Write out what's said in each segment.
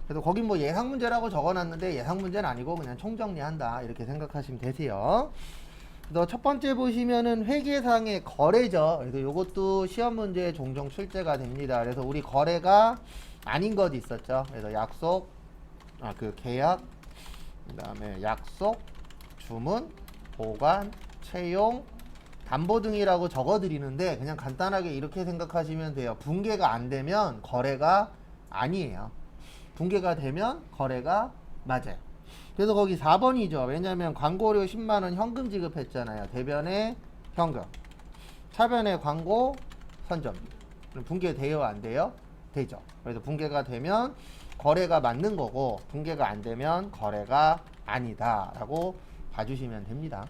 그래서 거긴 뭐 예상 문제라고 적어놨는데 예상 문제는 아니고 그냥 총정리한다 이렇게 생각하시면 되세요. 그래서 첫 번째 보시면은 회계상의 거래죠. 그래서 이것도 시험 문제에 종종 출제가 됩니다. 그래서 우리 거래가 아닌 것 있었죠. 그래서 약속, 그 계약, 그다음에 약속, 주문, 보관, 채용, 담보 등이라고 적어드리는데 그냥 간단하게 이렇게 생각하시면 돼요. 붕괴가 안 되면 거래가 아니에요. 붕괴가 되면 거래가 맞아요. 그래서 거기 4번이죠. 왜냐면 광고료 10만원 현금 지급했잖아요. 대변에 현금, 차변에 광고, 선점비. 그럼 붕괴돼요? 안 돼요? 되죠. 그래서 붕괴가 되면 거래가 맞는 거고 붕괴가 안 되면 거래가 아니다 라고 봐주시면 됩니다.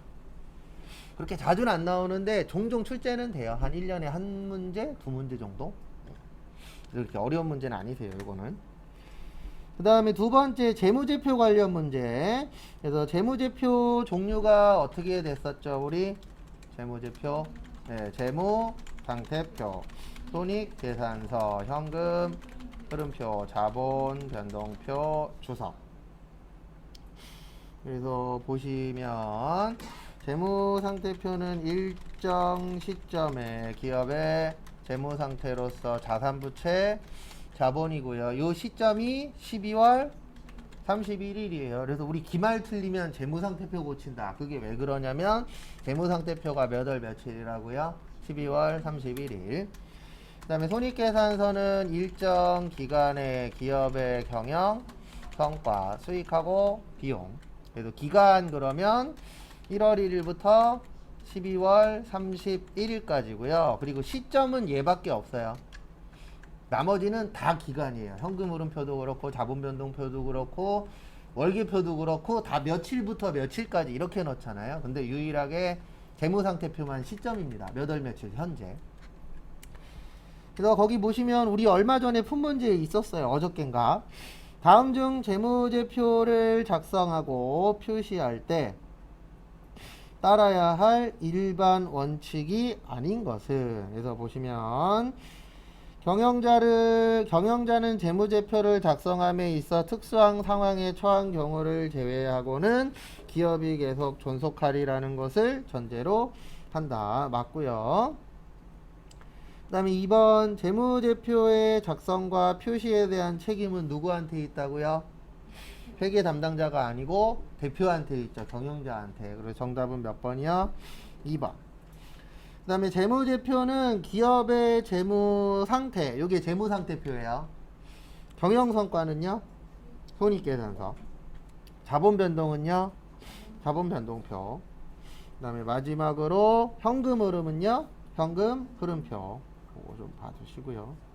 그렇게 자주는 안 나오는데 종종 출제는 돼요. 한 1년에 한 문제, 두 문제 정도. 이렇게 어려운 문제는 아니세요. 이거는. 그 다음에 두 번째 재무제표 관련 문제. 그래서 재무제표 종류가 어떻게 됐었죠? 우리 재무제표, 네, 재무상태표, 손익계산서, 현금, 흐름표, 자본, 변동표, 주석. 그래서 보시면 재무상태표는 일정 시점에 기업의 재무상태로서 자산부채, 자본이고요. 이 시점이 12월 31일이에요. 그래서 우리 기말 틀리면 재무상태표 고친다. 그게 왜 그러냐면 재무상태표가 몇 월 며칠이라고요? 12월 31일. 그 다음에 손익계산서는 일정 기간의 기업의 경영, 성과, 수익하고 비용. 그래서 기간 그러면 1월 1일부터 12월 31일까지고요. 그리고 시점은 얘밖에 없어요. 나머지는 다 기간이에요. 현금 흐름표도 그렇고 자본 변동표도 그렇고 월계표도 그렇고 다 며칠부터 며칠까지 이렇게 넣잖아요. 근데 유일하게 재무상태표만 시점입니다. 몇 월 며칠 현재. 그래서 거기 보시면 우리 얼마 전에 푼 문제 있었어요. 어저껜가. 다음 중 재무제표를 작성하고 표시할 때 따라야 할 일반 원칙이 아닌 것은, 그래서 보시면 경영자는 재무제표를 작성함에 있어 특수한 상황에 처한 경우를 제외하고는 기업이 계속 존속하리라는 것을 전제로 한다. 맞고요. 그 다음에 2번 재무제표의 작성과 표시에 대한 책임은 누구한테 있다고요? 회계 담당자가 아니고 대표한테 있죠. 경영자한테. 그래서 정답은 몇 번이요? 2번. 그 다음에 재무제표는 기업의 재무상태, 요게 재무상태표예요. 경영성과는요? 손익계산서. 자본변동은요? 자본변동표. 그 다음에 마지막으로 현금 흐름은요? 현금 흐름표. 그거 좀 봐주시고요.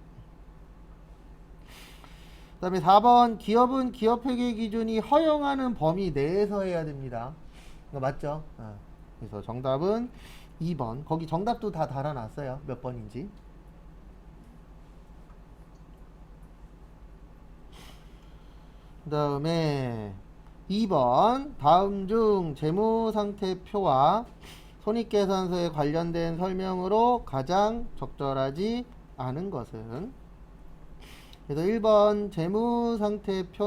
그 다음에 4번 기업은 기업회계 기준이 허용하는 범위 내에서 해야 됩니다. 이거 맞죠? 그래서 정답은 2번. 거기 정답도 다 달아놨어요. 몇 번인지. 그 다음에 2번 다음 중 재무상태표와 손익계산서에 관련된 설명으로 가장 적절하지 않은 것은, 그래서 1번 재무상태표는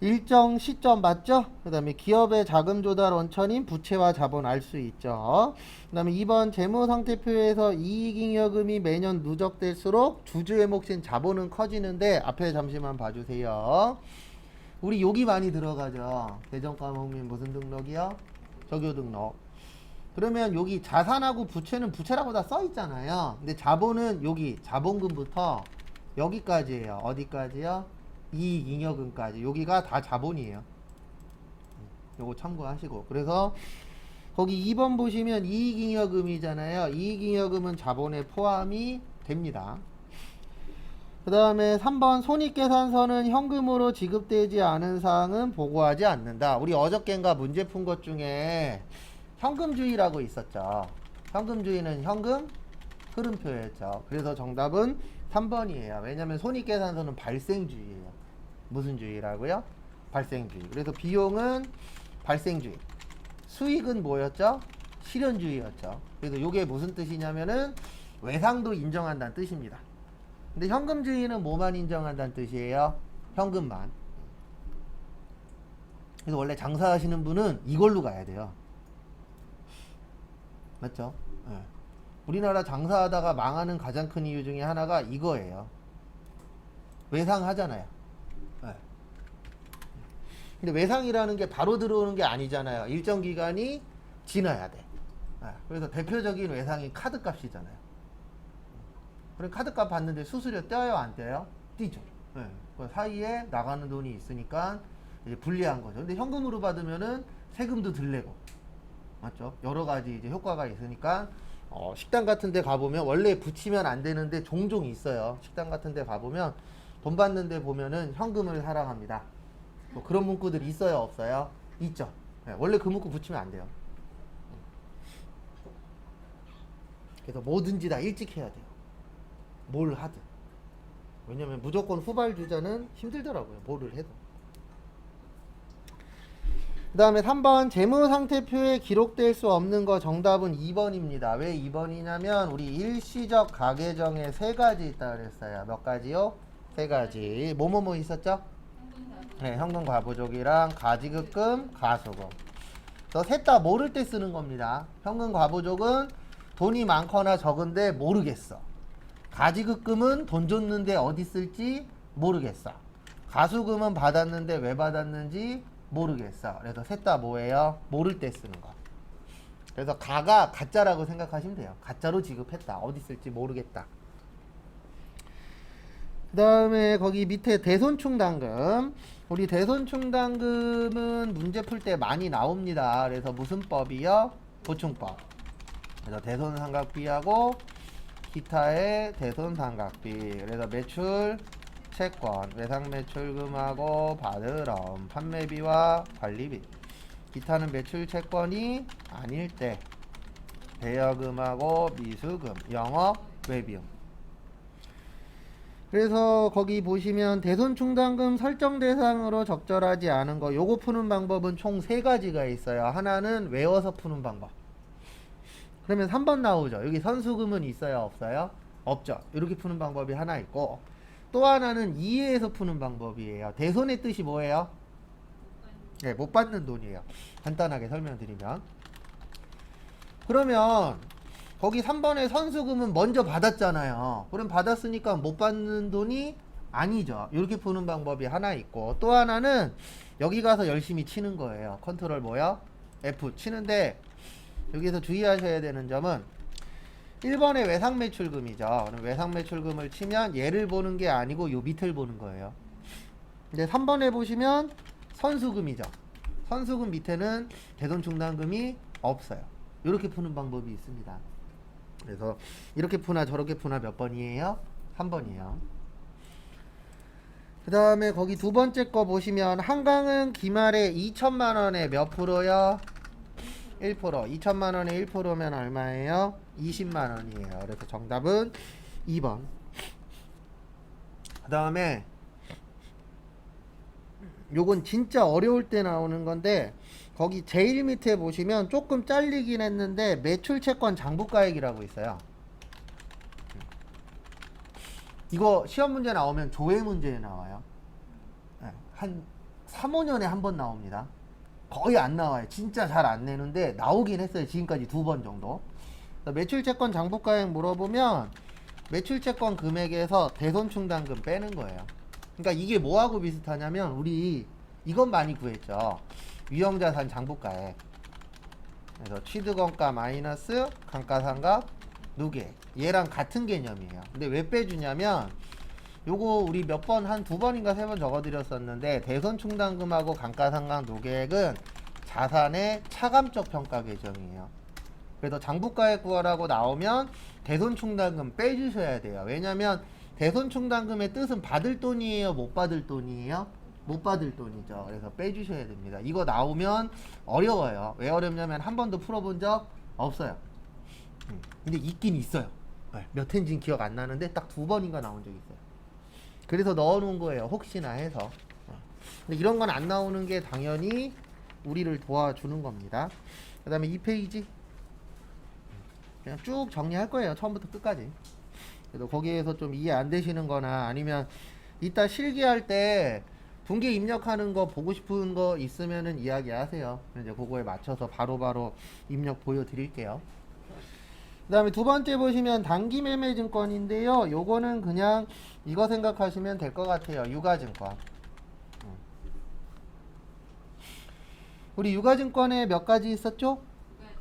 일정 시점 맞죠? 그 다음에 기업의 자금 조달 원천인 부채와 자본 알 수 있죠. 그 다음에 2번 재무상태표에서 이익잉여금이 매년 누적될수록 주주의 몫인 자본은 커지는데, 앞에 잠시만 봐주세요. 우리 여기 많이 들어가죠. 대전과목 및 무슨 등록이요? 적요 등록. 그러면 여기 자산하고 부채는 부채라고 다 써 있잖아요. 근데 자본은 여기 자본금부터 여기까지예요. 어디까지요? 이익잉여금까지. 여기가 다 자본이에요. 요거 참고하시고. 그래서 거기 2번 보시면 이익잉여금이잖아요. 이익잉여금은 자본에 포함이 됩니다. 그 다음에 3번 손익계산서는 현금으로 지급되지 않은 사항은 보고하지 않는다. 우리 어저껜가 문제 푼 것 중에 현금주의라고 있었죠. 현금주의는 현금 흐름표였죠. 그래서 정답은 3번이에요. 왜냐면 손익계산서는 발생주의예요. 무슨 주의라고요? 발생주의. 그래서 비용은 발생주의. 수익은 뭐였죠? 실현주의였죠. 그래서 이게 무슨 뜻이냐면은 외상도 인정한다는 뜻입니다. 근데 현금주의는 뭐만 인정한다는 뜻이에요? 현금만. 그래서 원래 장사하시는 분은 이걸로 가야 돼요. 맞죠? 예. 우리나라 장사하다가 망하는 가장 큰 이유 중에 하나가 이거예요. 외상하잖아요. 예. 근데 외상이라는 게 바로 들어오는 게 아니잖아요. 일정 기간이 지나야 돼. 예. 그래서 대표적인 외상이 카드값이잖아요. 그럼 카드값 받는데 수수료 떼요, 안 떼요? 떼죠. 예. 그 사이에 나가는 돈이 있으니까 이제 불리한 거죠. 근데 현금으로 받으면은 세금도 덜 내고, 맞죠? 여러 가지 이제 효과가 있으니까 식당 같은 데 가보면 원래 붙이면 안 되는데 종종 있어요. 식당 같은 데 가보면 돈 받는 데 보면은 현금을 사랑합니다. 뭐 그런 문구들이 있어요, 없어요? 있죠. 네, 원래 그 문구 붙이면 안 돼요. 그래서 뭐든지 다 일찍 해야 돼요. 뭘 하든. 왜냐면 무조건 후발주자는 힘들더라고요. 뭐를 해도. 그 다음에 3번 재무상태표에 기록될 수 없는 거 정답은 2번입니다. 왜 2번이냐면 우리 일시적 가계정에 세 가지 있다 그랬어요. 몇 가지요? 세 가지. 뭐뭐뭐 있었죠? 네, 현금 과부족이랑 가지급금, 가수금. 셋 다 모를 때 쓰는 겁니다. 현금 과부족은 돈이 많거나 적은데 모르겠어. 가지급금은 돈 줬는데 어디 쓸지 모르겠어. 가수금은 받았는데 왜 받았는지 모르겠어. 그래서 셋 다 뭐예요? 모를 때 쓰는 거. 그래서 가가 가짜라고 생각하시면 돼요. 가짜로 지급했다. 어디 쓸지 모르겠다. 그 다음에 거기 밑에 대손충당금. 우리 대손충당금은 문제 풀 때 많이 나옵니다. 그래서 무슨 법이요? 보충법. 그래서 대손상각비하고 기타의 대손상각비. 그래서 매출 채권, 외상매출금하고 받으럼, 판매비와 관리비. 기타는 매출 채권이 아닐 때 대여금하고 미수금, 영업 외비용. 그래서 거기 보시면 대손충당금 설정 대상으로 적절하지 않은 거, 요거 푸는 방법은 총 3가지가 있어요. 하나는 외워서 푸는 방법. 그러면 3번 나오죠. 여기 선수금은 있어요, 없어요? 없죠. 이렇게 푸는 방법이 하나 있고, 또 하나는 이해해서 푸는 방법이에요. 대손의 뜻이 뭐예요? 네, 못 받는 돈이에요. 간단하게 설명드리면. 그러면 거기 3번에 선수금은 먼저 받았잖아요. 그럼 받았으니까 못 받는 돈이 아니죠. 이렇게 푸는 방법이 하나 있고, 또 하나는 여기 가서 열심히 치는 거예요. 컨트롤 뭐요? F 치는데 여기서 주의하셔야 되는 점은 1번의 외상매출금이죠. 그럼 외상매출금을 치면 얘를 보는 게 아니고 요 밑을 보는 거예요. 이제 3번에 보시면 선수금이죠. 선수금 밑에는 대손충당금이 없어요. 이렇게 푸는 방법이 있습니다. 그래서 이렇게 푸나 저렇게 푸나 몇 번이에요? 3번이에요. 그 다음에 거기 두 번째 거 보시면 한강은 기말에 2천만 원에 몇 프로요? 1%. 2천만 원에 1%면 얼마예요? 20만 원이에요. 그래서 정답은 2번. 그 다음에 요건 진짜 어려울 때 나오는 건데, 거기 제일 밑에 보시면 조금 잘리긴 했는데 매출채권 장부가액이라고 있어요. 이거 시험 문제 나오면 조회 문제에 나와요. 한 3, 5년에 한 번 나옵니다. 거의 안 나와요. 진짜 잘 안 내는데 나오긴 했어요. 지금까지 2번 정도. 매출채권 장부가액 물어보면 매출채권 금액에서 대손충당금 빼는 거예요. 그러니까 이게 뭐하고 비슷하냐면 우리 이건 많이 구했죠. 위험자산 장부가액. 그래서 취득원가 마이너스 감가상각 누계. 얘랑 같은 개념이에요. 근데 왜 빼주냐면 요거 우리 몇 번, 한 2번인가 3번 적어드렸었는데, 대손충당금하고 감가상각 누계액은 자산의 차감적 평가 계정이에요. 그래서 장부가액 구하라고 나오면 대손충당금 빼주셔야 돼요. 왜냐면 대손충당금의 뜻은 받을 돈이에요, 못 받을 돈이에요? 못 받을 돈이죠. 그래서 빼주셔야 됩니다. 이거 나오면 어려워요. 왜 어렵냐면 한 번도 풀어본 적 없어요. 근데 있긴 있어요. 몇 회인지는 기억 안 나는데 딱 2번인가 나온 적이 있어요. 그래서 넣어놓은 거예요. 혹시나 해서. 근데 이런 건 안 나오는 게 당연히 우리를 도와주는 겁니다. 그 다음에 2페이지 그냥 쭉 정리할 거예요. 처음부터 끝까지. 그래서 거기에서 좀 이해 안 되시는 거나 아니면 이따 실기할 때 분기 입력하는 거 보고 싶은 거 있으면은 이야기하세요. 이제 그거에 맞춰서 바로바로 입력 보여드릴게요. 그 다음에 두 번째 보시면 단기 매매 증권인데요. 요거는 그냥 이거 생각하시면 될 것 같아요. 유가증권. 우리 유가증권에 몇 가지 있었죠?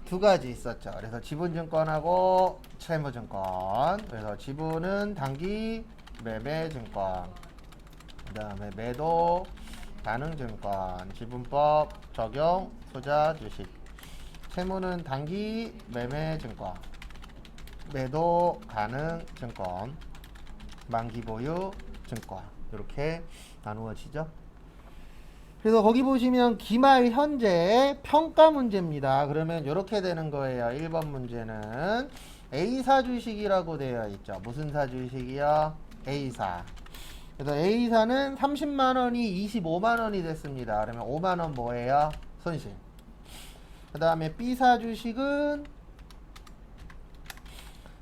두 가지 있었죠. 그래서 지분증권하고 채무증권. 그래서 지분은 단기 매매증권. 그 다음에 매도 가능증권. 지분법 적용 소자 주식. 채무는 단기 매매증권. 매도 가능 증권, 만기 보유 증권 이렇게 나누어지죠. 그래서 거기 보시면 기말 현재 평가 문제입니다. 그러면 이렇게 되는 거예요. 1번 문제는 A사 주식이라고 되어 있죠. 무슨 사 주식이요? A사. 그래서 A사는 30만원이 25만원이 됐습니다. 그러면 5만원 뭐예요? 손실. 그 다음에 B사 주식은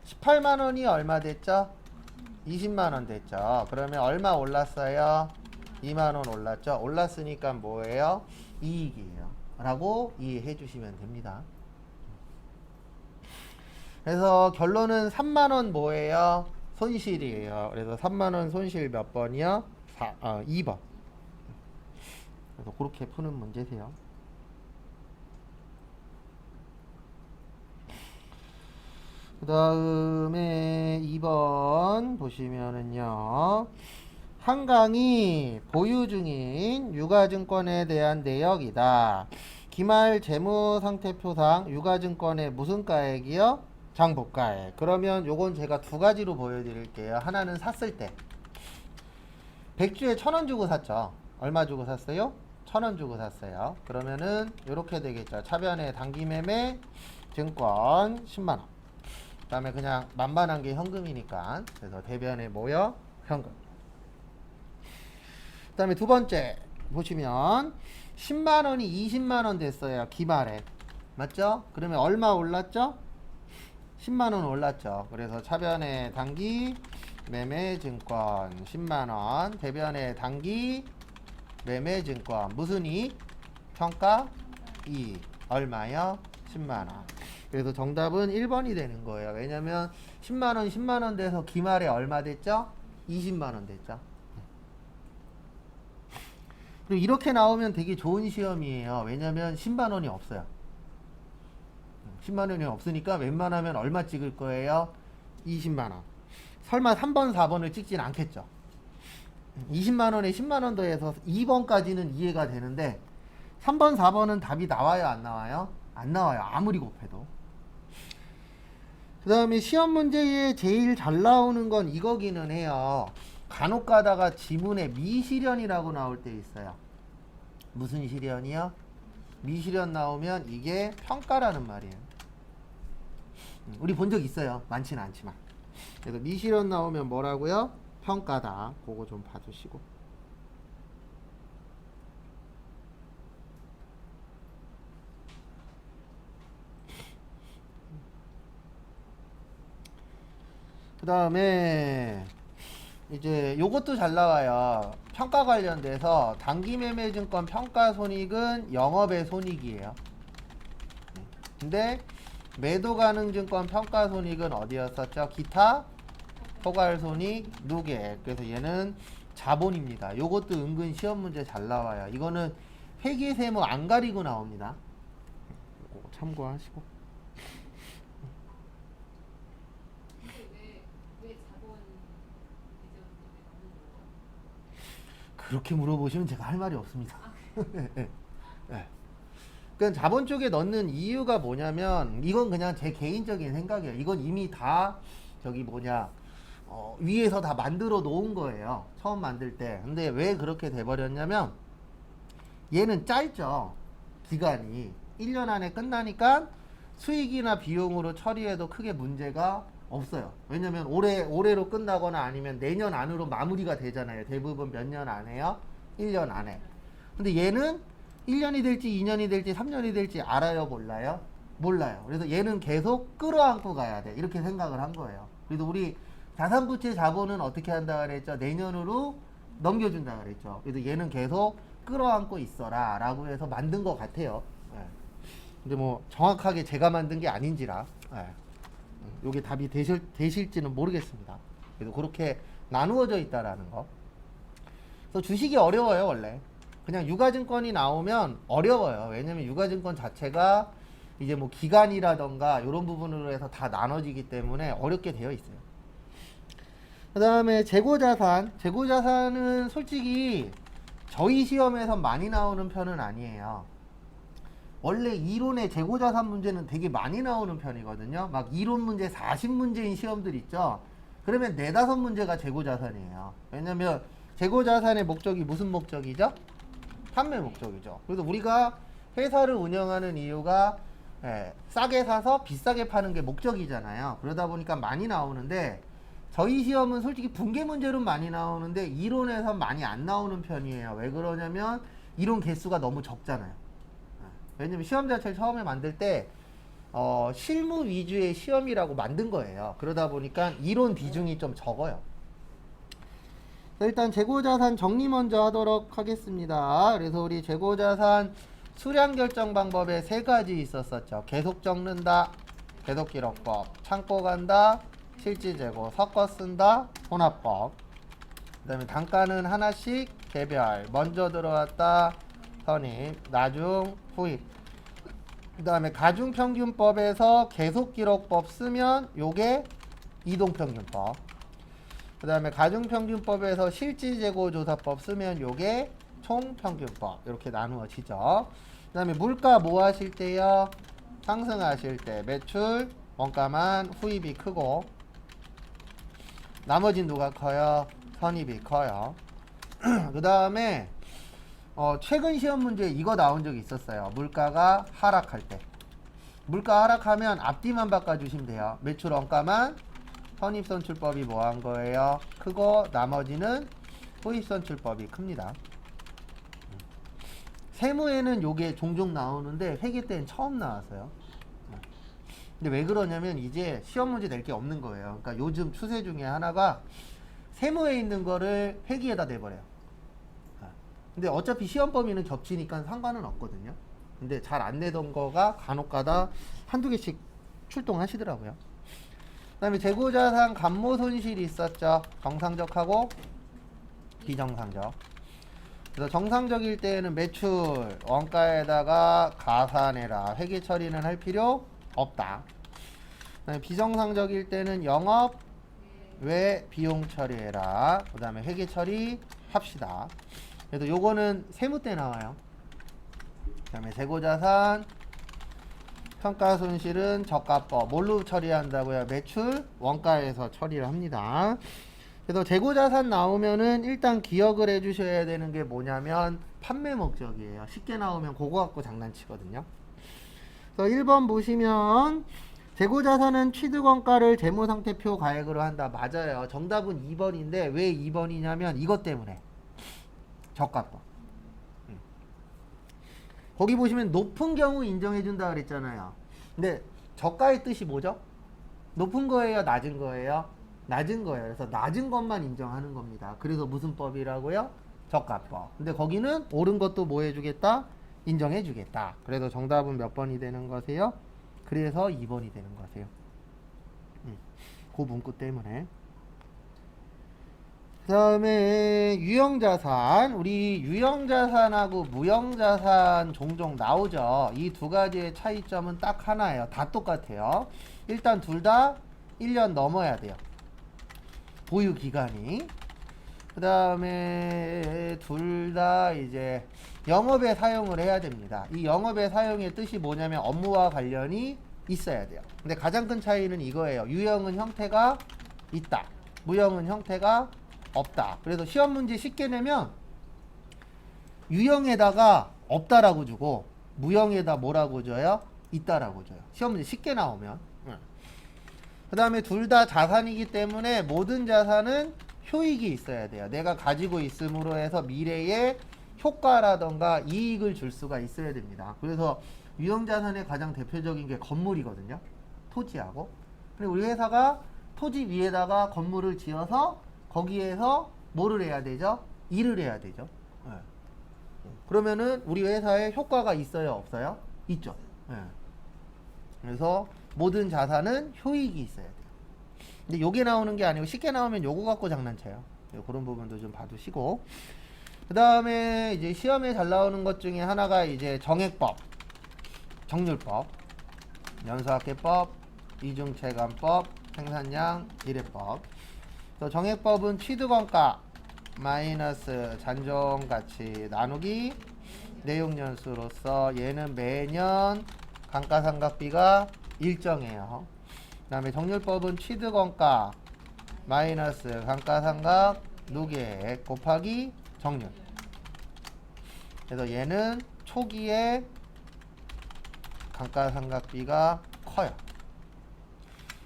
18만원이 얼마 됐죠? 20만원 됐죠. 그러면 얼마 올랐어요? 2만원 올랐죠. 올랐으니까 뭐예요? 이익이에요 라고 이해해 주시면 됩니다. 그래서 결론은 3만원 뭐예요? 손실이에요. 그래서 3만원 손실 몇 번이요? 2번. 그래서 그렇게 푸는 문제세요. 그 다음에 2번 보시면은요. 한강이 보유 중인 유가증권에 대한 내역이다. 기말 재무상태표상 유가증권의 무슨 가액이요? 장부가액. 그러면 요건 제가 두 가지로 보여드릴게요. 하나는 샀을 때 100주에 1,000원 주고 샀죠. 얼마 주고 샀어요? 1,000원 주고 샀어요. 그러면은 요렇게 되겠죠. 차변의 단기매매 증권 10만원. 그 다음에 그냥 만만한 게 현금이니까 그래서 대변에 뭐요? 현금. 그 다음에 두 번째 보시면 10만원이 20만원 됐어요. 기말에 맞죠? 그러면 얼마 올랐죠? 10만원 올랐죠. 그래서 차변에 단기 매매 증권 10만원, 대변에 단기 매매 증권 무슨 이익? 평가 이익 얼마요? 10만원. 그래서 정답은 1번이 되는 거예요. 왜냐면 10만원 10만원 돼서 기말에 얼마 됐죠? 20만원 됐죠. 그리고 이렇게 나오면 되게 좋은 시험이에요. 왜냐면 10만원이 없어요. 10만원이 없으니까 웬만하면 얼마 찍을 거예요? 20만원. 설마 3번 4번을 찍진 않겠죠. 20만원에 10만원 더해서 2번까지는 이해가 되는데 3번 4번은 답이 나와요 안 나와요? 안 나와요. 아무리 곱해도. 그 다음에 시험 문제에 제일 잘 나오는 건 이거기는 해요. 간혹 가다가 지문에 미실현이라고 나올 때 있어요. 무슨 실현이요? 미실현 나오면 이게 평가라는 말이에요. 우리 본 적 있어요. 많지는 않지만. 그래서 미실현 나오면 뭐라고요? 평가다. 그거 좀 봐주시고. 그 다음에 이제 요것도 잘 나와요. 평가 관련돼서 단기매매증권 평가손익은 영업의 손익이에요. 근데 매도가능증권 평가손익은 어디였었죠? 기타 포괄손익 누계. 그래서 얘는 자본입니다. 요것도 은근 시험 문제 잘 나와요. 이거는 회계세무 안 가리고 나옵니다. 이거 참고하시고. 그렇게 물어보시면 제가 할 말이 없습니다. 네. 네. 그러니까 자본 쪽에 넣는 이유가 뭐냐면 이건 그냥 제 개인적인 생각이에요. 이건 이미 다 저기 위에서 다 만들어 놓은 거예요. 처음 만들 때. 근데 왜 그렇게 돼버렸냐면 얘는 짧죠. 기간이 1년 안에 끝나니까 수익이나 비용으로 처리해도 크게 문제가 없어요. 왜냐면 올해로 끝나거나 아니면 내년 안으로 마무리가 되잖아요. 대부분 몇 년 안에요? 1년 안에. 근데 얘는 1년이 될지 2년이 될지 3년이 될지 알아요? 몰라요? 몰라요. 그래서 얘는 계속 끌어안고 가야 돼. 이렇게 생각을 한 거예요. 그래서 우리 자산부채 자본은 어떻게 한다 그랬죠? 내년으로 넘겨준다 그랬죠. 그래서 얘는 계속 끌어안고 있어라 라고 해서 만든 것 같아요. 예. 근데 뭐 정확하게 제가 만든 게 아닌지라 예. 요게 답이 되실지는 모르겠습니다. 그래도 그렇게 나누어져 있다라는 거. 그래서 주식이 어려워요 원래. 그냥 유가증권이 나오면 어려워요. 왜냐면 유가증권 자체가 이제 뭐 기간이라던가 이런 부분으로 해서 다 나눠지기 때문에 어렵게 되어 있어요. 그 다음에 재고자산. 재고자산은 솔직히 저희 시험에서 많이 나오는 편은 아니에요. 원래 이론의 재고자산 문제는 되게 많이 나오는 편이거든요. 막 이론 문제 40문제인 시험들 있죠. 그러면 4, 5문제가 재고자산이에요. 왜냐면 재고자산의 목적이 무슨 목적이죠? 판매 목적이죠. 그래서 우리가 회사를 운영하는 이유가 싸게 사서 비싸게 파는 게 목적이잖아요. 그러다 보니까 많이 나오는데 저희 시험은 솔직히 분계 문제로 많이 나오는데 이론에서 많이 안 나오는 편이에요. 왜 그러냐면 이론 개수가 너무 적잖아요. 왜냐면 시험 자체를 처음에 만들 때 실무 위주의 시험이라고 만든 거예요. 그러다 보니까 이론 비중이 좀 적어요. 일단 재고자산 정리 먼저 하도록 하겠습니다. 그래서 우리 재고자산 수량 결정 방법에 3가지 있었었죠. 계속 적는다, 계속기록법, 창고 간다, 실지재고, 섞어 쓴다, 혼합법. 그 다음에 단가는 하나씩 개별, 먼저 들어왔다, 선입, 나중, 후입. 그 다음에 가중평균법에서 계속기록법 쓰면 요게 이동평균법. 그 다음에 가중평균법에서 실지재고조사법 쓰면 요게 총평균법. 이렇게 나누어지죠. 그 다음에 물가 뭐 하실 때요? 상승하실 때 매출, 원가만, 후입이 크고 나머지는 누가 커요? 선입이 커요. 그 다음에 최근 시험 문제에 이거 나온 적이 있었어요. 물가가 하락할 때. 물가 하락하면 앞뒤만 바꿔주시면 돼요. 매출 원가만, 선입선출법이 뭐 한 거예요? 크고 나머지는 후입선출법이 큽니다. 세무에는 요게 종종 나오는데 회계 때는 처음 나왔어요. 근데 왜 그러냐면 이제 시험 문제 낼 게 없는 거예요. 그러니까 요즘 추세 중에 하나가 세무에 있는 거를 회계에다 내버려요. 근데 어차피 시험 범위는 겹치니까 상관은 없거든요. 근데 잘 안 내던 거가 간혹가다 한두 개씩 출동하시더라고요. 그 다음에 재고자산 감모손실이 있었죠. 정상적하고 비정상적. 그래서 정상적일 때에는 매출 원가에다가 가산해라. 회계 처리는 할 필요 없다. 그 다음에 비정상적일 때는 영업 외 비용 처리해라. 그 다음에 회계 처리 합시다. 그래서 요거는 세무 때 나와요. 그 다음에 재고자산 평가손실은 저가법 뭘로 처리한다고요? 매출 원가에서 처리를 합니다. 그래서 재고자산 나오면은 일단 기억을 해주셔야 되는 게 뭐냐면 판매 목적이에요. 쉽게 나오면 그거 갖고 장난치거든요. 그래서 1번 보시면 재고자산은 취득원가를 재무상태표 가액으로 한다. 맞아요. 정답은 2번인데 왜 2번이냐면 이것 때문에 저가법. 거기 보시면 높은 경우 인정해준다 그랬잖아요. 근데 저가의 뜻이 뭐죠? 높은 거예요? 낮은 거예요? 낮은 거예요. 그래서 낮은 것만 인정하는 겁니다. 그래서 무슨 법이라고요? 저가법. 근데 거기는 옳은 것도 뭐 해주겠다? 인정해주겠다. 그래서 정답은 몇 번이 되는 거세요? 그래서 2번이 되는 거세요. 그 문구 때문에. 그 다음에 유형자산. 우리 유형자산하고 무형자산 종종 나오죠. 이 두 가지의 차이점은 딱 하나예요. 다 똑같아요. 일단 둘 다 1년 넘어야 돼요. 보유기간이. 그 다음에 둘 다 이제 영업에 사용을 해야 됩니다. 이 영업에 사용의 뜻이 뭐냐면 업무와 관련이 있어야 돼요. 근데 가장 큰 차이는 이거예요. 유형은 형태가 있다. 무형은 형태가 없다. 그래서 시험 문제 쉽게 내면 유형에다가 없다라고 주고 무형에다 뭐라고 줘요? 있다라고 줘요. 시험 문제 쉽게 나오면. 그 다음에 둘 다 자산이기 때문에 모든 자산은 효익이 있어야 돼요. 내가 가지고 있음으로 해서 미래에 효과라던가 이익을 줄 수가 있어야 됩니다. 그래서 유형자산의 가장 대표적인 게 건물이거든요. 토지하고. 근데 우리 회사가 토지 위에다가 건물을 지어서 거기에서 뭐를 해야 되죠? 일을 해야 되죠. 예. 그러면은 우리 회사에 효과가 있어요, 없어요? 있죠. 예. 그래서 모든 자산은 효익이 있어야 돼요. 근데 요게 나오는 게 아니고 쉽게 나오면 요거 갖고 장난쳐요. 그런 부분도 좀 봐두시고. 그 다음에 이제 시험에 잘 나오는 것 중에 하나가 이제 정액법, 정률법, 연수학계법, 이중체감법, 생산량, 비례법. 또 정액법은 취득원가 마이너스 잔존가치 나누기 내용연수로서 얘는 매년 감가상각비가 일정해요. 그 다음에 정률법은 취득원가 마이너스 감가상각 누계액 곱하기 정률. 그래서 얘는 초기에 감가상각비가 커요.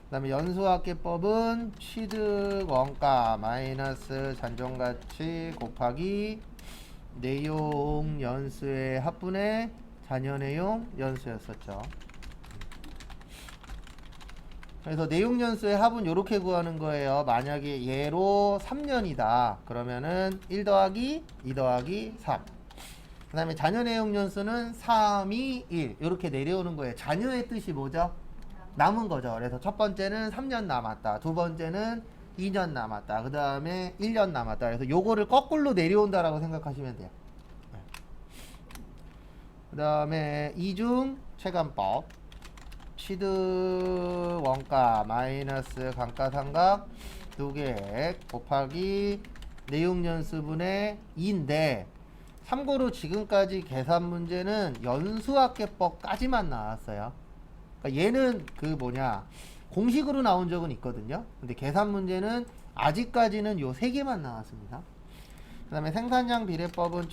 그 다음에 연수학계법은 취득원가 마이너스 잔존가치 곱하기 내용연수의 합분의 잔여내용 연수였었죠. 그래서 내용연수의 합은 이렇게 구하는 거예요. 만약에 얘로 3년이다. 그러면은 1 더하기 2 더하기 3. 그 다음에 잔여내용연수는 3, 2, 1 이렇게 내려오는 거예요. 잔여의 뜻이 뭐죠? 남은 거죠. 그래서 첫 번째는 3년 남았다. 두 번째는 2년 남았다. 그 다음에 1년 남았다. 그래서 요거를 거꾸로 내려온다라고 생각하시면 돼요. 그 다음에 이중체감법 취득원가 마이너스 감가상각 누계액 곱하기 내용연수분의 2인데 참고로 지금까지 계산 문제는 연수학계법까지만 나왔어요. 그러니까 얘는 공식으로 나온 적은 있거든요. 근데 계산 문제는 아직까지는 요 3개만 나왔습니다. 그 다음에 생산량 비례법은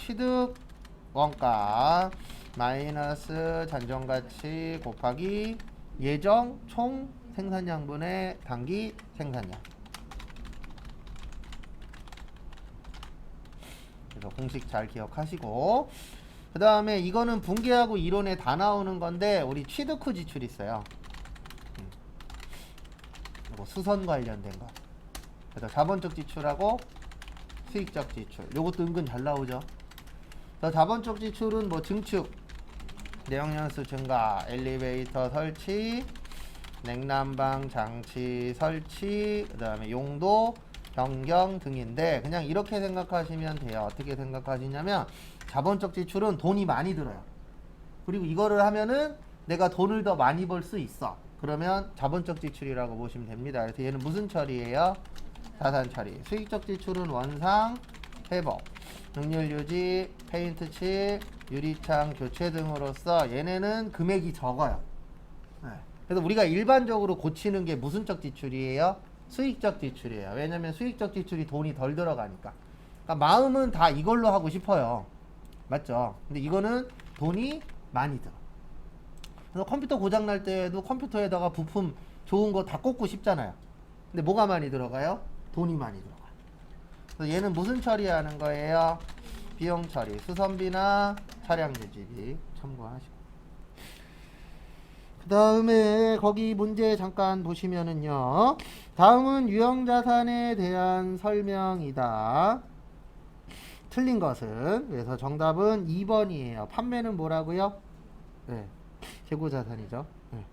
취득원가 마이너스 잔존가치 곱하기 예정 총 생산량분의 단기 생산량. 그래서 공식 잘 기억하시고, 그 다음에 이거는 분계하고 이론에 다 나오는 건데 우리 취득 후 지출 있어요. 이거 수선 관련된 거. 그래서 자본적 지출하고 수익적 지출. 요것도 은근 잘 나오죠. 그래서 자본적 지출은 뭐 증축, 내용연수 증가, 엘리베이터 설치, 냉난방 장치 설치, 그 다음에 용도 변경 등인데 그냥 이렇게 생각하시면 돼요. 어떻게 생각하시냐면 자본적 지출은 돈이 많이 들어요. 그리고 이거를 하면은 내가 돈을 더 많이 벌 수 있어. 그러면 자본적 지출이라고 보시면 됩니다. 그래서 얘는 무슨 처리예요? 자산 처리. 수익적 지출은 원상 회복, 능률 유지, 페인트 칠, 유리창 교체 등으로서 얘네는 금액이 적어요. 네. 그래서 우리가 일반적으로 고치는 게 무슨 적 지출이에요? 수익적 지출이에요. 왜냐면 수익적 지출이 돈이 덜 들어가니까. 그러니까 마음은 다 이걸로 하고 싶어요. 맞죠? 근데 이거는 돈이 많이 들어. 그래서 컴퓨터 고장 날 때에도 컴퓨터에다가 부품 좋은 거 다 꽂고 싶잖아요. 근데 뭐가 많이 들어가요? 돈이 많이 들어가요. 그래서 얘는 무슨 처리하는 거예요? 비용 처리, 수선비나 차량 유지비 참고하시고. 그 다음에 거기 문제 잠깐 보시면은요. 다음은 유형자산에 대한 설명이다. 틀린 것은, 그래서 정답은 2번이에요. 판매는 뭐라고요? 네, 재고자산이죠. 네.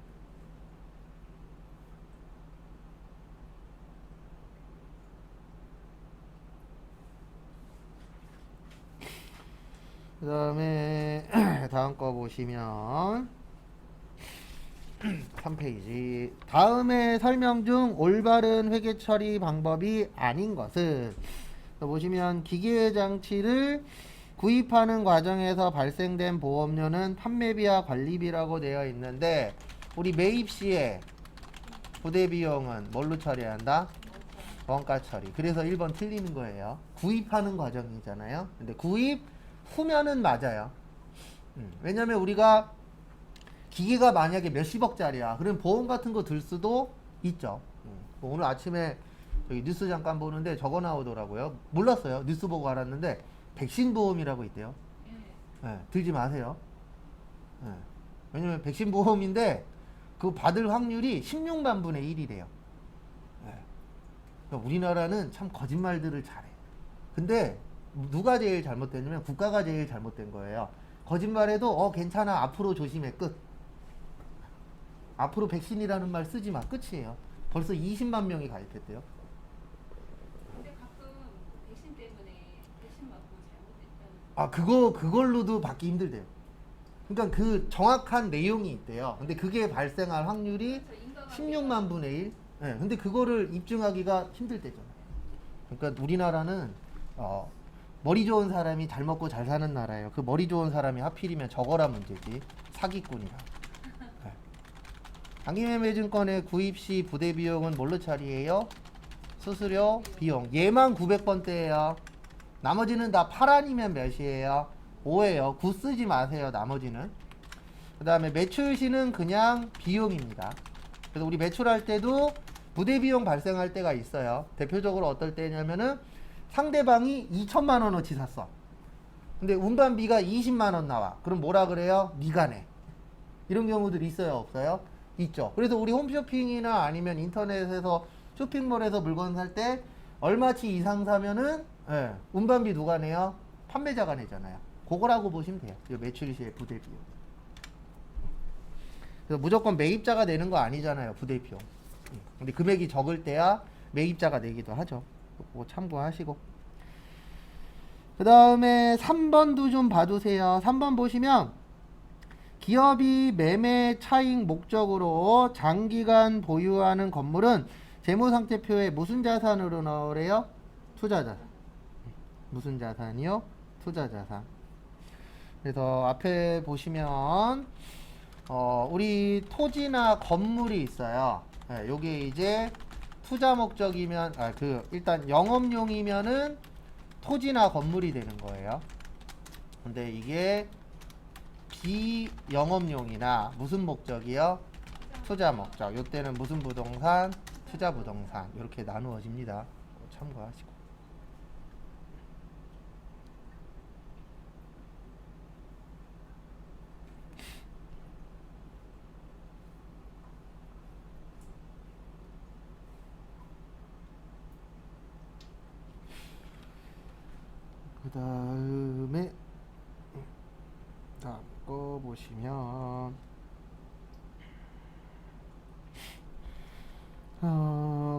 그 다음에 다음 거 보시면 3페이지. 다음의 설명 중 올바른 회계 처리 방법이 아닌 것은, 보시면 기계 장치를 구입하는 과정에서 발생된 보험료는 판매비와 관리비라고 되어 있는데 우리 매입 시에 부대 비용은 뭘로 처리한다? 원가 처리. 그래서 1번 틀리는 거예요. 구입하는 과정이잖아요. 근데 구입 후면은 맞아요. 왜냐면 우리가 기계가 만약에 몇십억짜리야. 그럼 보험 같은 거 들 수도 있죠. 오늘 아침에 저기 뉴스 잠깐 보는데 저거 나오더라고요. 몰랐어요. 뉴스 보고 알았는데 백신 보험이라고 있대요. 네, 들지 마세요. 네. 왜냐면 백신 보험인데 그거 받을 확률이 16만 분의 1이래요. 네. 그러니까 우리나라는 참 거짓말들을 잘해. 근데 누가 제일 잘못됐냐면 국가가 제일 잘못된 거예요. 거짓말해도 괜찮아 앞으로 조심해 끝. 앞으로 백신이라는 말 쓰지 마 끝이에요. 벌써 20만 명이 가입했대요. 근데 가끔 백신 때문에 백신 맞고 잘못했다는. 그걸로도 받기 힘들대요. 그러니까 그 정확한 내용이 있대요. 근데 그게 발생할 확률이 그래서 인과관계가 16만 분의 1. 네, 근데 그거를 입증하기가 힘들대잖아요. 그러니까 우리나라는 머리 좋은 사람이 잘 먹고 잘 사는 나라예요. 그 머리 좋은 사람이 하필이면 저거라 문제지. 사기꾼이라. 네. 장기매매증권의 구입 시 부대 비용은 뭘로 처리해요? 수수료, 비용. 얘만 900번대예요. 나머지는 다 8 아니면 몇이에요? 5예요. 9 쓰지 마세요. 나머지는. 그 다음에 매출 시는 그냥 비용입니다. 그래서 우리 매출할 때도 부대 비용 발생할 때가 있어요. 대표적으로 어떨 때냐면은 상대방이 2천만 원어치 샀어. 근데 운반비가 20만 원 나와. 그럼 뭐라 그래요? 네가 내. 이런 경우들이 있어요, 없어요? 있죠. 그래서 우리 홈쇼핑이나 아니면 인터넷에서 쇼핑몰에서 물건 살 때 얼마치 이상 사면은 운반비 누가 내요? 판매자가 내잖아요. 그거라고 보시면 돼요. 매출 시의 부대 비용. 그래서 무조건 매입자가 내는 거 아니잖아요, 부대 비용. 근데 금액이 적을 때야 매입자가 내기도 하죠. 그거 참고하시고. 그 다음에 3번도 좀 봐주세요. 3번 보시면 기업이 매매 차익 목적으로 장기간 보유하는 건물은 재무상태표에 무슨 자산으로 넣으래요? 투자자산. 무슨 자산이요? 투자자산. 그래서 앞에 보시면 우리 토지나 건물이 있어요. 요게 이제 투자 목적이면 일단 영업용이면은 토지나 건물이 되는 거예요. 근데 이게 비영업용이나 무슨 목적이요? 투자 목적. 요때는 무슨 부동산? 투자 부동산. 이렇게 나누어집니다. 참고하시고. 그 다음에 다음 거 보시면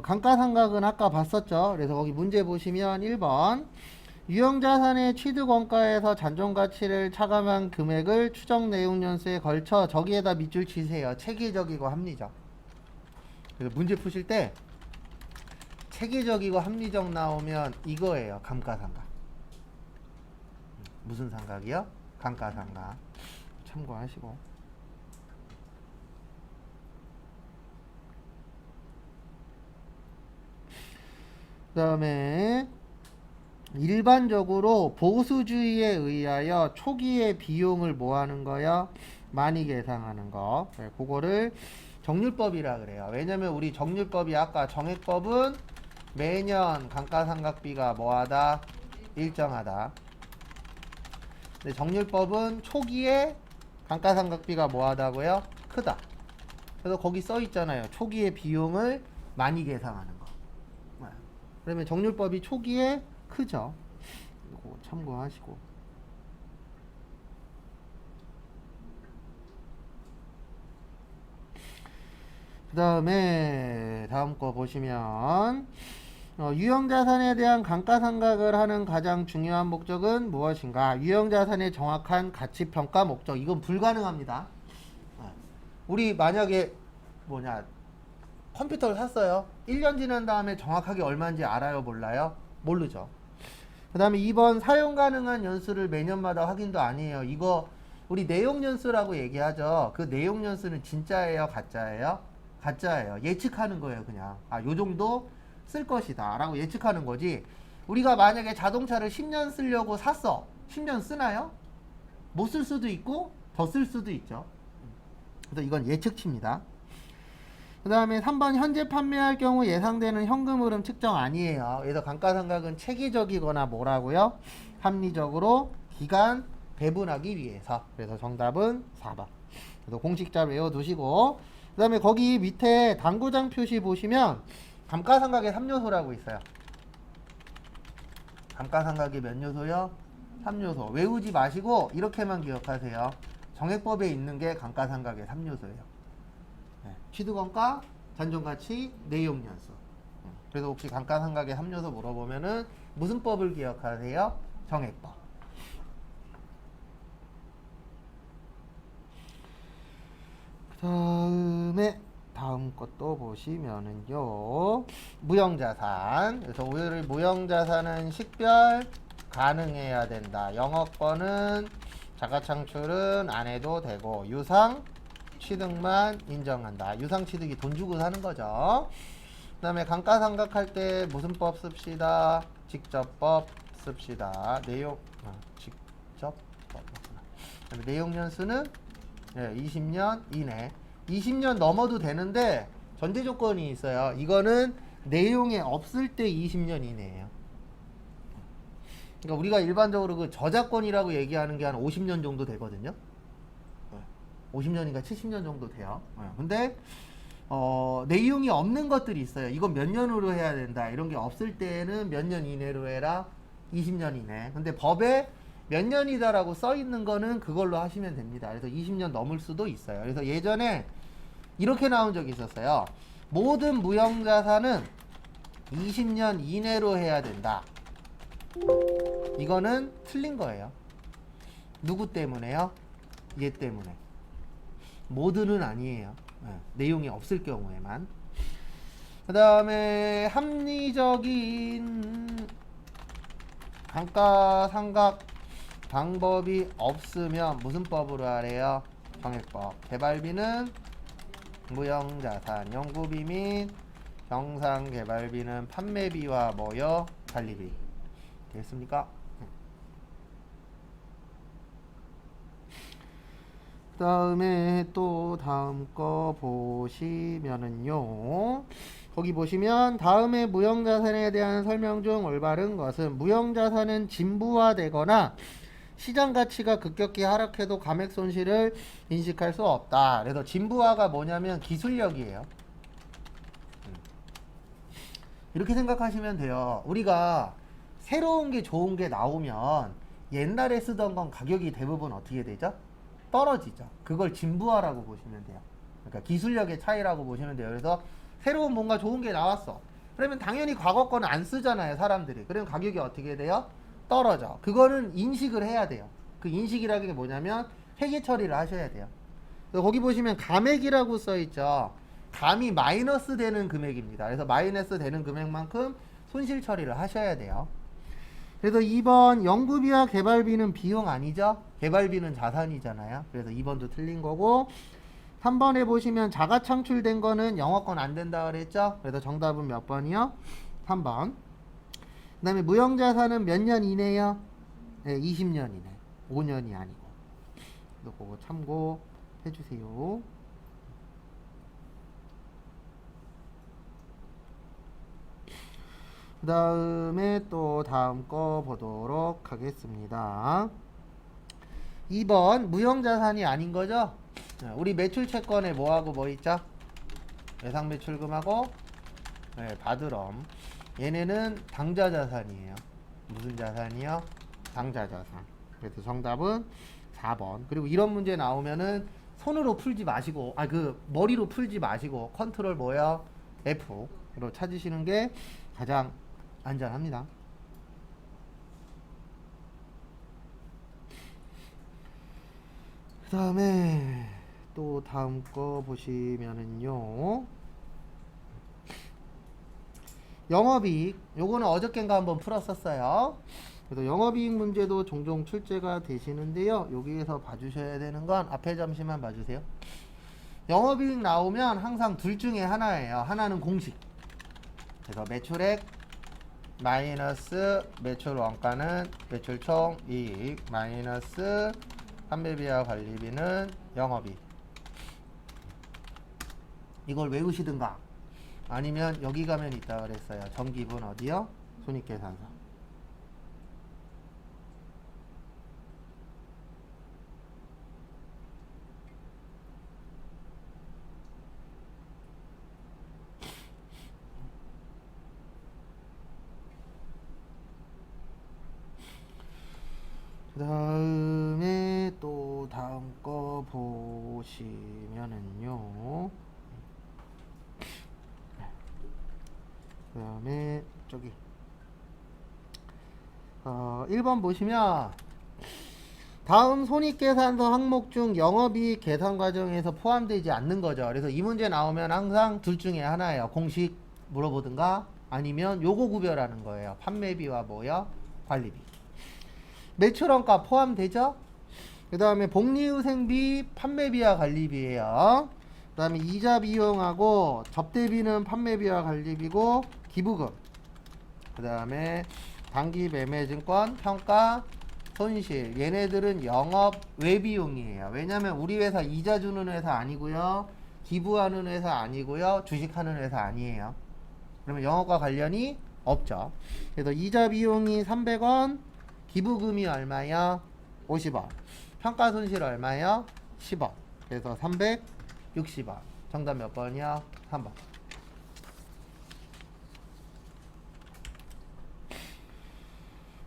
감가상각은 아까 봤었죠. 그래서 거기 문제 보시면 1번 유형자산의 취득원가에서 잔존가치를 차감한 금액을 추정 내용연수에 걸쳐 저기에다 밑줄 치세요. 체계적이고 합리적. 그래서 문제 푸실 때 체계적이고 합리적 나오면 이거예요. 감가상각. 무슨 상각이요? 감가상각. 참고하시고. 그 다음에 일반적으로 보수주의에 의하여 초기의 비용을 뭐 하는 거요? 많이 계상하는 거. 그거를 정률법이라 그래요. 왜냐면 우리 정률법이 아까 정액법은 매년 감가상각비가 뭐하다? 일정하다. 근데 정률법은 초기에 감가상각비가 뭐하다고요? 크다. 그래서 거기 써 있잖아요. 초기의 비용을 많이 계상하는 거. 그러면 정률법이 초기에 크죠. 이거 참고하시고. 그 다음에 다음 거 보시면 유형자산에 대한 감가상각을 하는 가장 중요한 목적은 무엇인가? 유형자산의 정확한 가치평가 목적. 이건 불가능합니다. 우리 만약에 컴퓨터를 샀어요. 1년 지난 다음에 정확하게 얼마인지 알아요? 몰라요? 모르죠. 그 다음에 2번 사용 가능한 연수를 매년마다 확인도 아니에요. 이거 우리 내용 연수라고 얘기하죠. 그 내용 연수는 진짜예요? 가짜예요? 가짜예요. 예측하는 거예요. 그냥 요 정도 쓸 것이다 라고 예측하는 거지. 우리가 만약에 자동차를 10년 쓰려고 샀어. 10년 쓰나요? 못 쓸 수도 있고 더 쓸 수도 있죠. 그래서 이건 예측치입니다. 그 다음에 3번 현재 판매할 경우 예상되는 현금 흐름 측정 아니에요. 그래서 감가상각은 체계적이거나 뭐라고요? 합리적으로 기간 배분하기 위해서. 그래서 정답은 4번. 그래서 공식 잘 외워두시고, 그 다음에 거기 밑에 당구장 표시 보시면 감가상각의 3요소라고 있어요. 감가상각의 몇 요소요? 3요소. 외우지 마시고 이렇게만 기억하세요. 정액법에 있는 게 감가상각의 3요소예요. 네. 취득원가, 잔존가치, 내용연수. 그래서 혹시 감가상각의 3요소 물어보면은 무슨 법을 기억하세요? 정액법. 그 다음 것도 보시면은요, 무형자산. 그래서 오늘 무형자산은 식별 가능해야 된다. 영업권은 자가창출은 안 해도 되고 유상 취득만 인정한다. 유상 취득이 돈 주고 사는 거죠. 그 다음에 감가상각할 때 무슨 법 씁시다? 직접법 씁시다. 직접법. 그다음에 내용연수는 20년 이내. 20년 넘어도 되는데 전제 조건이 있어요. 이거는 내용에 없을 때 20년 이내예요. 그러니까 우리가 일반적으로 그 저작권이라고 얘기하는 게 한 50년 정도 되거든요. 50년인가 70년 정도 돼요. 근데 내용이 없는 것들이 있어요. 이건 몇 년으로 해야 된다. 이런 게 없을 때는 몇 년 이내로 해라. 20년 이내. 근데 법에 몇 년이다라고 써 있는 거는 그걸로 하시면 됩니다. 그래서 20년 넘을 수도 있어요. 그래서 예전에 이렇게 나온 적이 있었어요. 모든 무형자산은 20년 이내로 해야 된다. 이거는 틀린 거예요. 누구 때문에요? 얘 때문에. 모두는 아니에요. 내용이 없을 경우에만. 그 다음에 합리적인 감가상각 방법이 없으면 무슨 법으로 하래요? 정액법. 개발비는 무형자산, 연구비 및 정상개발비는 판매비와 뭐요? 관리비. 되겠습니까? 그 다음에 또 다음 거 보시면은요, 거기 보시면 다음에 무형자산에 대한 설명 중 올바른 것은 무형자산은 진부화되거나 시장 가치가 급격히 하락해도 감액 손실을 인식할 수 없다. 그래서 진부화가 뭐냐면 기술력이에요. 이렇게 생각하시면 돼요. 우리가 새로운 게 좋은 게 나오면 옛날에 쓰던 건 가격이 대부분 어떻게 되죠? 떨어지죠. 그걸 진부화라고 보시면 돼요. 그러니까 기술력의 차이라고 보시면 돼요. 그래서 새로운 뭔가 좋은 게 나왔어. 그러면 당연히 과거 거는 안 쓰잖아요, 사람들이. 그러면 가격이 어떻게 돼요? 떨어져. 그거는 인식을 해야 돼요. 그 인식이라는 게 뭐냐면 회계 처리를 하셔야 돼요. 그래서 거기 보시면 감액이라고 써 있죠. 감이 마이너스 되는 금액입니다. 그래서 마이너스 되는 금액만큼 손실 처리를 하셔야 돼요. 그래서 2번 연구비와 개발비는 비용 아니죠? 개발비는 자산이잖아요. 그래서 2번도 틀린 거고, 3번에 보시면 자가 창출된 거는 영업권 안 된다 그랬죠? 그래서 정답은 몇 번이요? 3번. 그 다음에 무형자산은 몇 년 이내요? 네, 20년 이내. 5년이 아니고. 그래서 그거 참고해 주세요. 그 다음에 또 다음 거 보도록 하겠습니다. 2번 무형자산이 아닌 거죠? 우리 매출 채권에 뭐하고 뭐 있죠? 예상 매출금하고 바드럼. 얘네는 당좌자산이에요. 무슨 자산이요? 당좌자산. 그래서 정답은 4번. 그리고 이런 문제 나오면은 손으로 풀지 마시고, 머리로 풀지 마시고 컨트롤 뭐야? F로 찾으시는 게 가장 안전합니다. 그 다음에 또 다음 거 보시면은요, 영업이익. 요거는 어저께인가 한번 풀었었어요. 그래서 영업이익 문제도 종종 출제가 되시는데요. 여기에서 봐주셔야 되는 건 앞에 잠시만 봐주세요. 영업이익 나오면 항상 둘 중에 하나예요. 하나는 공식. 그래서 매출액 마이너스 매출 원가는 매출 총 이익 마이너스 판매비와 관리비는 영업이익. 이걸 외우시든가 아니면 여기 가면 있다 그랬어요. 정기분 어디요? 손익계산서. 그 다음에 또 다음 거 보시면은요. 그 다음에 저기 1번 보시면 다음 손익계산서 항목 중 영업이익 계산 과정에서 포함되지 않는 거죠. 그래서 이 문제 나오면 항상 둘 중에 하나예요. 공식 물어보든가 아니면 요거 구별하는 거예요. 판매비와 뭐요? 관리비. 매출원가 포함되죠? 그 다음에 복리후생비 판매비와 관리비예요. 그 다음에 이자 비용하고 접대비는 판매비와 관리비고 기부금. 그 다음에 단기 매매증권 평가 손실 얘네들은 영업 외비용이에요. 왜냐면 우리 회사 이자 주는 회사 아니고요, 기부하는 회사 아니고요, 주식하는 회사 아니에요. 그러면 영업과 관련이 없죠. 그래서 이자 비용이 300원, 기부금이 얼마요? 50원. 평가 손실 얼마요? 10원. 그래서 360원. 정답 몇 번이요? 3번.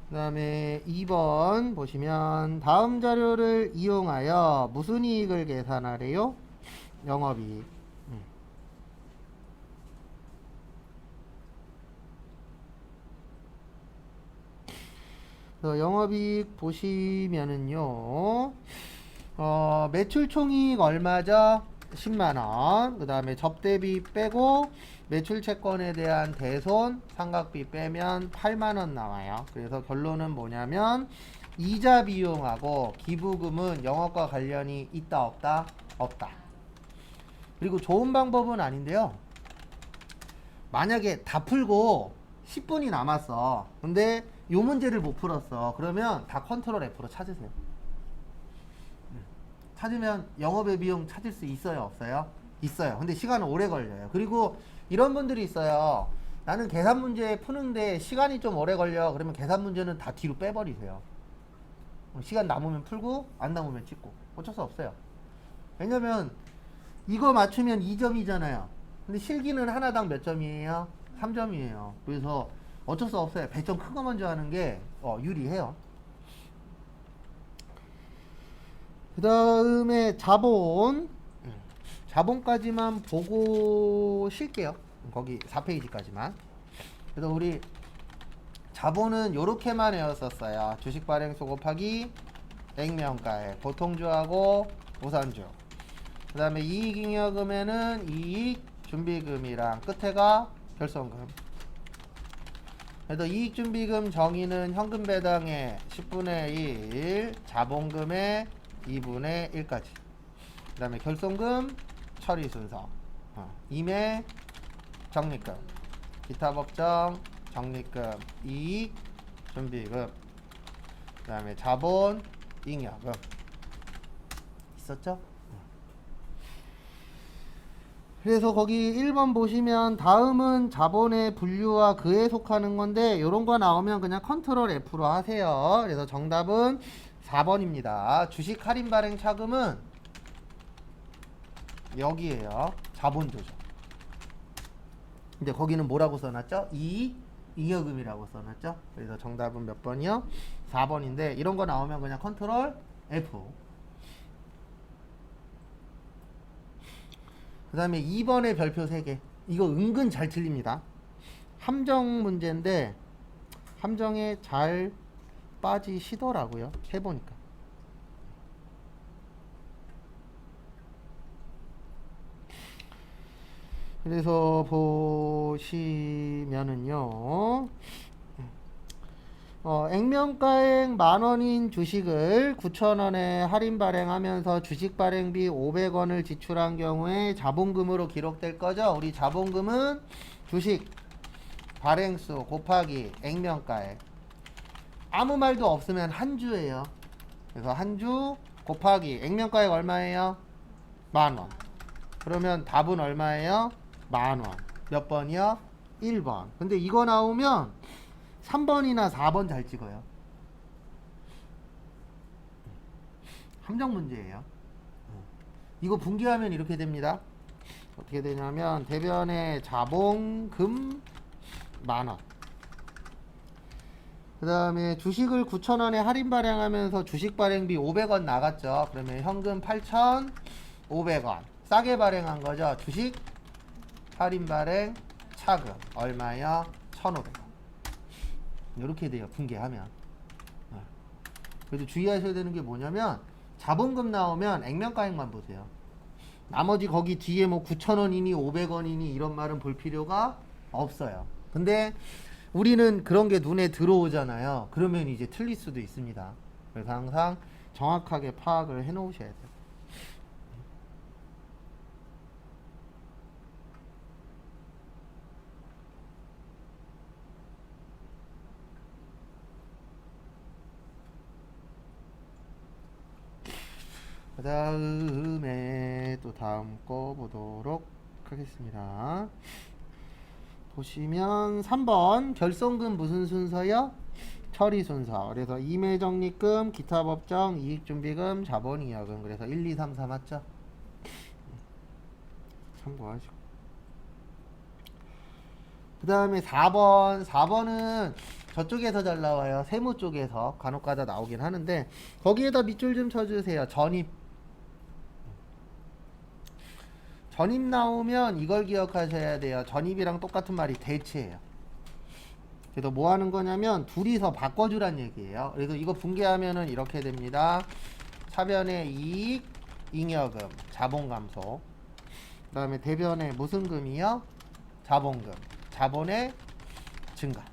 그 다음에 2번 보시면 다음 자료를 이용하여 무슨 이익을 계산하래요? 영업이익. 영업이익 보시면은요, 매출 총이익 얼마죠? 10만원. 그 다음에 접대비 빼고 매출 채권에 대한 대손 상각비 빼면 8만원 나와요. 그래서 결론은 뭐냐면 이자 비용하고 기부금은 영업과 관련이 있다 없다? 없다. 그리고 좋은 방법은 아닌데요, 만약에 다 풀고 10분이 남았어. 근데 요 문제를 못 풀었어. 그러면 다 컨트롤 F로 찾으세요. 찾으면 영업의 비용 찾을 수 있어요, 없어요? 있어요. 근데 시간은 오래 걸려요. 그리고 이런 분들이 있어요. 나는 계산 문제 푸는데 시간이 좀 오래 걸려. 그러면 계산 문제는 다 뒤로 빼버리세요. 시간 남으면 풀고 안 남으면 찍고. 어쩔 수 없어요. 왜냐면 이거 맞추면 2점이잖아요. 근데 실기는 하나당 몇 점이에요? 3점이에요. 그래서 어쩔 수 없어요. 배점 큰 거 먼저 하는 게 유리해요. 그 다음에 자본. 자본까지만 보고 쉴게요. 거기 4페이지까지만. 그래서 우리 자본은 요렇게만 외웠었어요. 주식 발행수 곱하기 액면가액, 보통주하고 우선주. 그 다음에 이익잉여금에는 이익 준비금이랑 끝에가 결손금. 그래서 이익준비금 정의는 현금 배당의 10분의 1, 자본금의 2분의 1까지. 그 다음에 결손금 처리 순서, 임의 적립금, 기타 법정 적립금, 이익 준비금, 그 다음에 자본 잉여금 있었죠? 그래서 거기 1번 보시면 다음은 자본의 분류와 그에 속하는 건데 요런 거 나오면 그냥 컨트롤 F로 하세요. 그래서 정답은 4번입니다. 주식 할인 발행 차금은 여기에요. 자본조죠. 근데 거기는 뭐라고 써놨죠? 잉여금이라고 써놨죠? 그래서 정답은 몇 번이요? 4번인데 이런 거 나오면 그냥 컨트롤 F. 그 다음에 2번의 별표 3개. 이거 은근 잘 틀립니다. 함정 문제인데 함정에 잘 빠지시더라고요. 해보니까. 그래서 보시면은요, 액면가액 만원인 주식을 9,000원에 할인 발행하면서 주식 발행비 500원을 지출한 경우에 자본금으로 기록될 거죠. 우리 자본금은 주식 발행수 곱하기 액면가액. 아무 말도 없으면 한 주예요. 그래서 한 주 곱하기 액면가액 얼마예요? 만원. 그러면 답은 얼마예요? 만원. 몇 번이요? 1번. 근데 이거 나오면 3번이나 4번 잘 찍어요. 함정 문제예요. 이거 분기하면 이렇게 됩니다. 어떻게 되냐면 대변의 자본금 만원. 그 다음에 주식을 9,000원에 할인 발행하면서 주식 발행비 500원 나갔죠. 그러면 현금 8,500원. 싸게 발행한 거죠. 주식 할인 발행 차금 얼마요? 1,500원. 이렇게 돼요. 분개하면. 그래도 주의하셔야 되는 게 뭐냐면 자본금 나오면 액면가액만 보세요. 나머지 거기 뒤에 뭐 9,000원이니 500원이니 이런 말은 볼 필요가 없어요. 근데 우리는 그런 게 눈에 들어오잖아요. 그러면 이제 틀릴 수도 있습니다. 그래서 항상 정확하게 파악을 해 놓으셔야 돼요. 그 다음에 또 다음 거 보도록 하겠습니다. 보시면 3번 결손금 무슨 순서요? 처리 순서. 그래서 임의적립금, 기타법정, 이익준비금, 자본이여금. 그래서 1, 2, 3, 4 맞죠? 참고하시고. 그 다음에 4번. 4번은 저쪽에서 잘 나와요. 세무 쪽에서 간혹가다 나오긴 하는데 거기에다 밑줄 좀 쳐주세요. 전입. 전입 나오면 이걸 기억하셔야 돼요. 전입이랑 똑같은 말이 대체예요. 그래서 뭐 하는 거냐면 둘이서 바꿔주란 얘기예요. 그래서 이거 분개하면은 이렇게 됩니다. 차변의 이익, 잉여금, 자본 감소. 그 다음에 대변의 무슨 금이요? 자본금. 자본의 증가.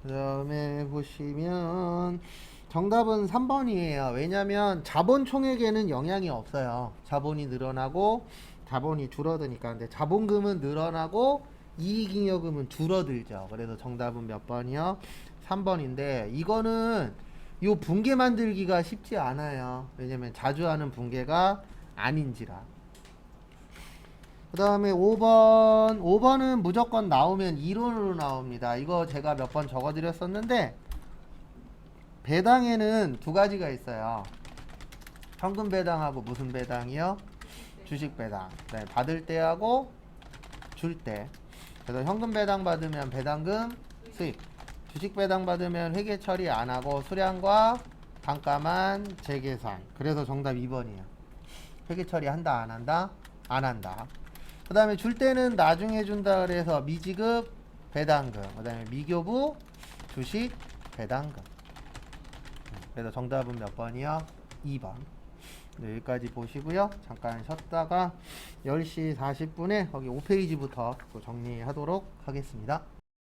그 다음에 보시면 정답은 3번이에요. 왜냐면 자본 총액에는 영향이 없어요. 자본이 늘어나고 자본이 줄어드니까. 근데 자본금은 늘어나고 이익잉여금은 줄어들죠. 그래서 정답은 몇 번이요? 3번인데 이거는 요 분계 만들기가 쉽지 않아요. 왜냐면 자주 하는 분계가 아닌지라. 그 다음에 5번. 5번은 무조건 나오면 이론으로 나옵니다. 이거 제가 몇 번 적어드렸었는데 배당에는 두 가지가 있어요. 현금 배당하고 무슨 배당이요? 주식 배당. 네, 받을 때하고 줄 때. 그래서 현금 배당 받으면 배당금 수익. 주식 배당 받으면 회계 처리 안 하고 수량과 단가만 재계산. 그래서 정답 2번이에요. 회계 처리 한다 안 한다? 안 한다. 그 다음에 줄 때는 나중에 준다 그래서 미지급 배당금. 그 다음에 미교부 주식 배당금. 그래서 정답은 몇 번이요? 2번. 네, 여기까지 보시고요. 잠깐 쉬었다가 10시 40분에 거기 5페이지부터 또 정리하도록 하겠습니다.